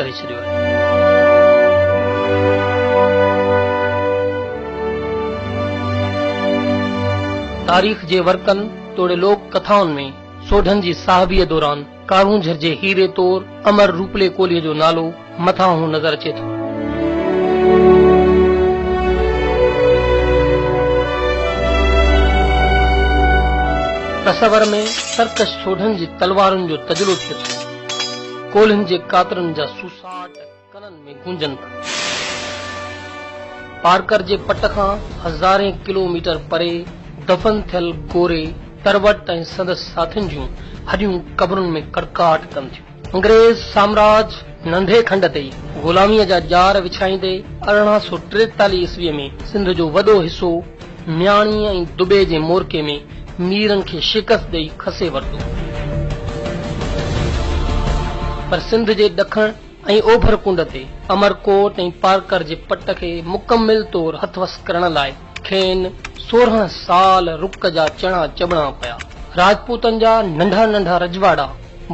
करे छॾियो आहे। तारीख़ जे वर्कनि तोड़े लोक कथाउनि में सोढन जी साहबीअ दौरान कारूंझर जे हीरे तौर अमर रूपले कोलीअ जो नालो मथां नज़र अचे थो। तस्वर में सरकश सोढन जी तलवारुनि जो तजुर्बो थिए थो। कोलिन जे कातरनि जा सुसाट कननि में गूंजनि था। पारकर जे पट खां हज़ारें किलोमीटर परे दफ़न थियल गोरे तरवट ऐं संदसि साथियुनि जूं हॾियूं कब्रुनि में कड़काट कनि थियूं। अंग्रेज साम्राज्य नंढे खंड ते ग़ुलामीअ जा जार विछाईंदे 1843 ईस्वीअ में सिंध जो वॾो हिसो म्याणी ऐं दुबे जे मोरके में मीरनि खे शिकस्त ॾेई खसे वरितो। पर सिंध जे ॾखण ऐं ओभर कुंड ते अमरकोट ऐं पारकर जे पट खे मुकमिल तौर हथवस करण लाइ खेनि 16 साल रुक जा चणा चबणा पिया। राजपूतनि जा नंढा नंढा रजवाड़ा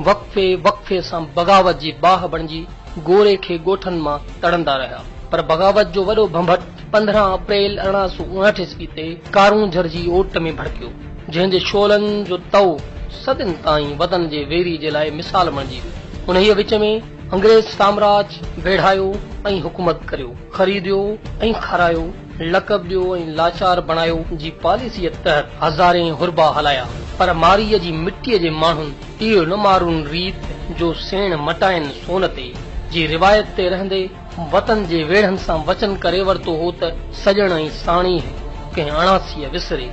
वक़्फे वक़्फे सां बग़ावत जी बाह बणिजी गोरे खे ॻोठनि मां तड़ंदा रहिया। पर बग़ावत जो वॾो भंभट 15 अप्रैल 1859 ईस्वी ते कारूंझर जी ओट में भड़कियो, जंहिं जे शोलनि जो तओ सदियुनि ताईं वतन जे वेरी जे लाइ मिसाल बणिजी वियो। उन्हीअ विच में अंग्रेज साम्राज्य वेढ़ायो ऐं हुकूमत करियो, खरीदियो ऐं खारायो, लक़ब ॾियो ऐं लाचार बणायो जी पॉलिसीअ तहत हज़ारें हुरबा हलाया। पर मारीअ जी मिटीअ जे माण्हुनि इहो न मारून रीत जो सेण मटाइनि सोन ते जी रिवायत ते रहंदे वतन जे वेढ़नि सां वचन करे वरितो हो त सजण ऐं साणी कंहिं अणासीअ विसरे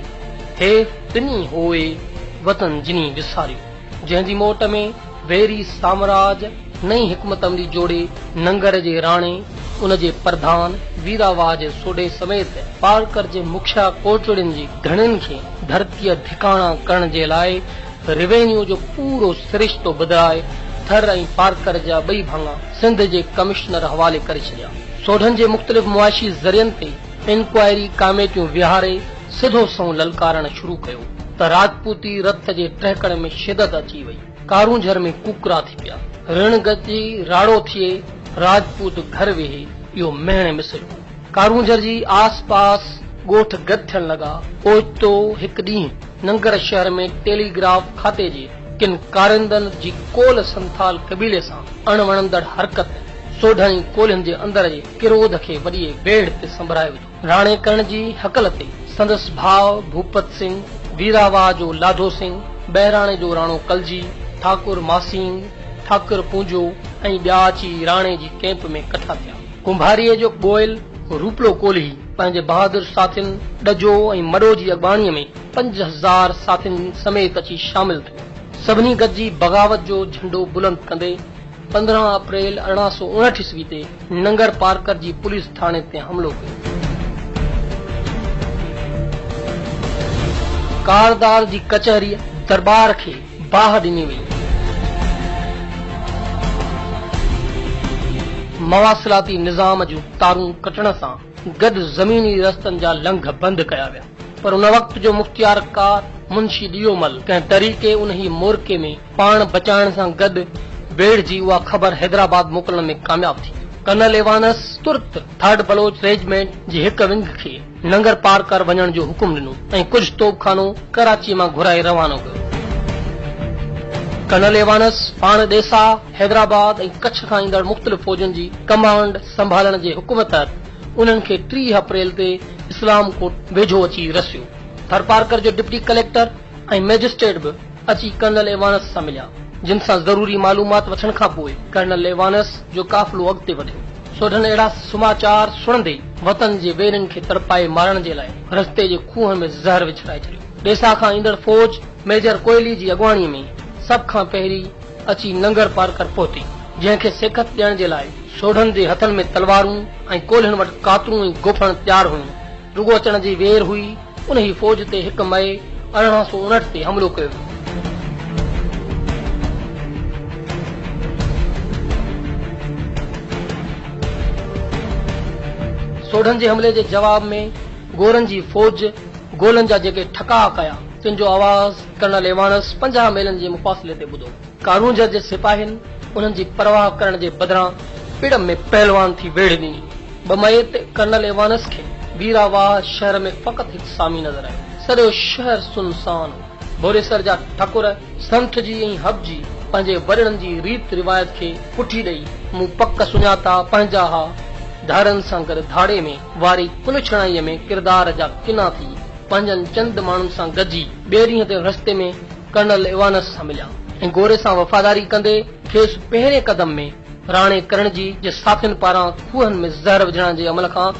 हे तिनी होए वतन जिनी विसारियो। जंहिं जी मोट में वेरी साम्राज्य नई हिकमत अमली जोड़े नंगर जे राणे उन जे प्रधान वीरावाज सोडे समेत पारकर जे मुखिया कोटड़ियुनि जी घणनि खे धरतीअ ठिकाणा करण जे लाइ रेवेन्यू जो पूरो सिरिश्तो बदिलाए थर ऐं पारकर जा ॿई भाङा सिंध जे कमिश्नर हवाले करे छॾिया। सोढन जे मुख़्तलिफ़ मुआशी ज़रियनि ते इंक्वायरी कामेटियूं विहारे सिधो सं ललकारण शुरू कयो त राजपूती रथ जे टहकण में शिदत अची वई। कारूंझर में कुकरा थी पिया, ऋण गजी राड़ो थिए राजपूत घर वेहे इहो महण मिसरियो। कारूंझर जी आस पास ॻोठ गद थियण लॻा। ओचितो हिकु ॾींहुं नंगर शहर में टेलीग्राफ खाते जे किन कारिंदनि जी कोल संथाल कबीले सां अणवणंदड़ हरकत सोढन कोलिन जे अंदर जे किरोध खे वॾी बेड़ ते संभरायो वियो। राणे करण जी हकल ते संदसि भाउ भूपत सिंह, वीरावा जो लाधो सिंह, बहिराणे जो राणो कलजी, ठाकुर मासिंग, ठाकुर पूंजो ऐं ॿिया अची राणे जी कैंप में कठा थिया। कुंभारीअ जो ॻोयल रूपलो कोल्ही पंहिंजे बहादुर साथियुनि ॾजो ऐं मॾो जी अॻवाणीअ में 5000 साथियुनि समेत अची शामिल थियो। सभिनी गॾिजी बग़ावत जो झंडो बुलंद कंदे 15 अप्रैल 1859 ईस्वी ते नंगर पारकर जी पुलिस थाणे ते हमिलो कयो। कारदार जी कचहरीअ दरबार खे बाह ॾिनी वई। मवासिलाती निज़ाम जूं तारूं कटण सां गॾु ज़मीनी रस्तनि जा लंघ बंदि कया विया। पर उन वक़्त जो मुख़्तियारकार मुंशी ॾियोमल कंहिं तरीक़े उन ही मोरके में पाण बचाइण सां गॾु बेड़ जी उहा ख़बर हैदराबाद मोकिलण में कामयाब थी। कर्नल एवानस तुर्त 3rd बलोच रेजिमेंट जी हिक विंग खे नंगर पार कर वञण जो हुकुम ॾिनो ऐं कुझु तोपखानो कराची मां घुराए रवानो कयो। कर्नल एवानस पाण देसा हैदराबाद ऐं कच्छ खां ईंदड़ मुख़्तलिफ़ फौजनि जी कमांड संभालण जे हुकुम तहत उन्हनि खे 30 अप्रैल ते इस्लाम कोट वेझो अची रसियो। थरपारकर जो डिप्टी कलेक्टर ऐं मैजिस्ट्रेट बि अची कर्नल एवानस सां मिलिया, जिन सां ज़रूरी मालूमात वठण खां पोइ कर्नल एवानस जो काफ़िलो अॻिते वधियो। सोढन अहिड़ा समाचार सुणंदे वतन जे वेरनि खे तड़पाए मारण जे लाइ रस्ते जे खूह में ज़हर विछराए छॾियो। देसा खां ईंदड़ फौज मेजर कोयली जी अॻवाणीअ में सभ खां पहिरीं अची नंगर पारकर पहुती, जंहिंखे सेखत ॾियण जे लाइ सोढन जे हथनि में तलवारूं ऐं कोल्हनि वटि कातरूं ऐं गोफण तयार हुयूं। रुगो अचण जी वेर हुई। उन ही फौज ते 1 मई 1859 ते हमिलो कयो। सोढन जे हमले जे जवाब में गोरन जी फौज गोलन जा जेके ठका कया, तिन जो आवाज़ कर्नल एवानस 50 मीलन जे मुफ़ासिले ते ॿुधो। कारूंझर जे सिपाहियुनि उन्हनि जी परवाह करण जे बदिरां पिड़ में पहलवान थी वेड़ ॾिनी। बम्बई ते कर्नल एवानस खे वीरावाह शहर में फ़क़त हिकु सामी नज़र आयो। सॼो शहर सुनसान। भोरेसर जा ठाकुर संत जी ऐं हब जी पंहिंजे वॾड़नि जी रीत रिवायत खे पुठी ॾेई मूं पक सुञाता पंहिंजा हा धारनि सां गॾु धाड़े में वारी कुल छणाईअ में किरदार जा किना थी पंहिंजनि चंद माण्हुनि सां गॾिजी ॿिए ॾींहं ते रस्ते में कर्नल एवानस सां मिलिया ऐं गोरे सां वफ़ादारी कंदे खेसि पहिरें कदम में राणे करण जी जे साथियुनि पारां खूहनि में ज़हर विझण जे अमल खां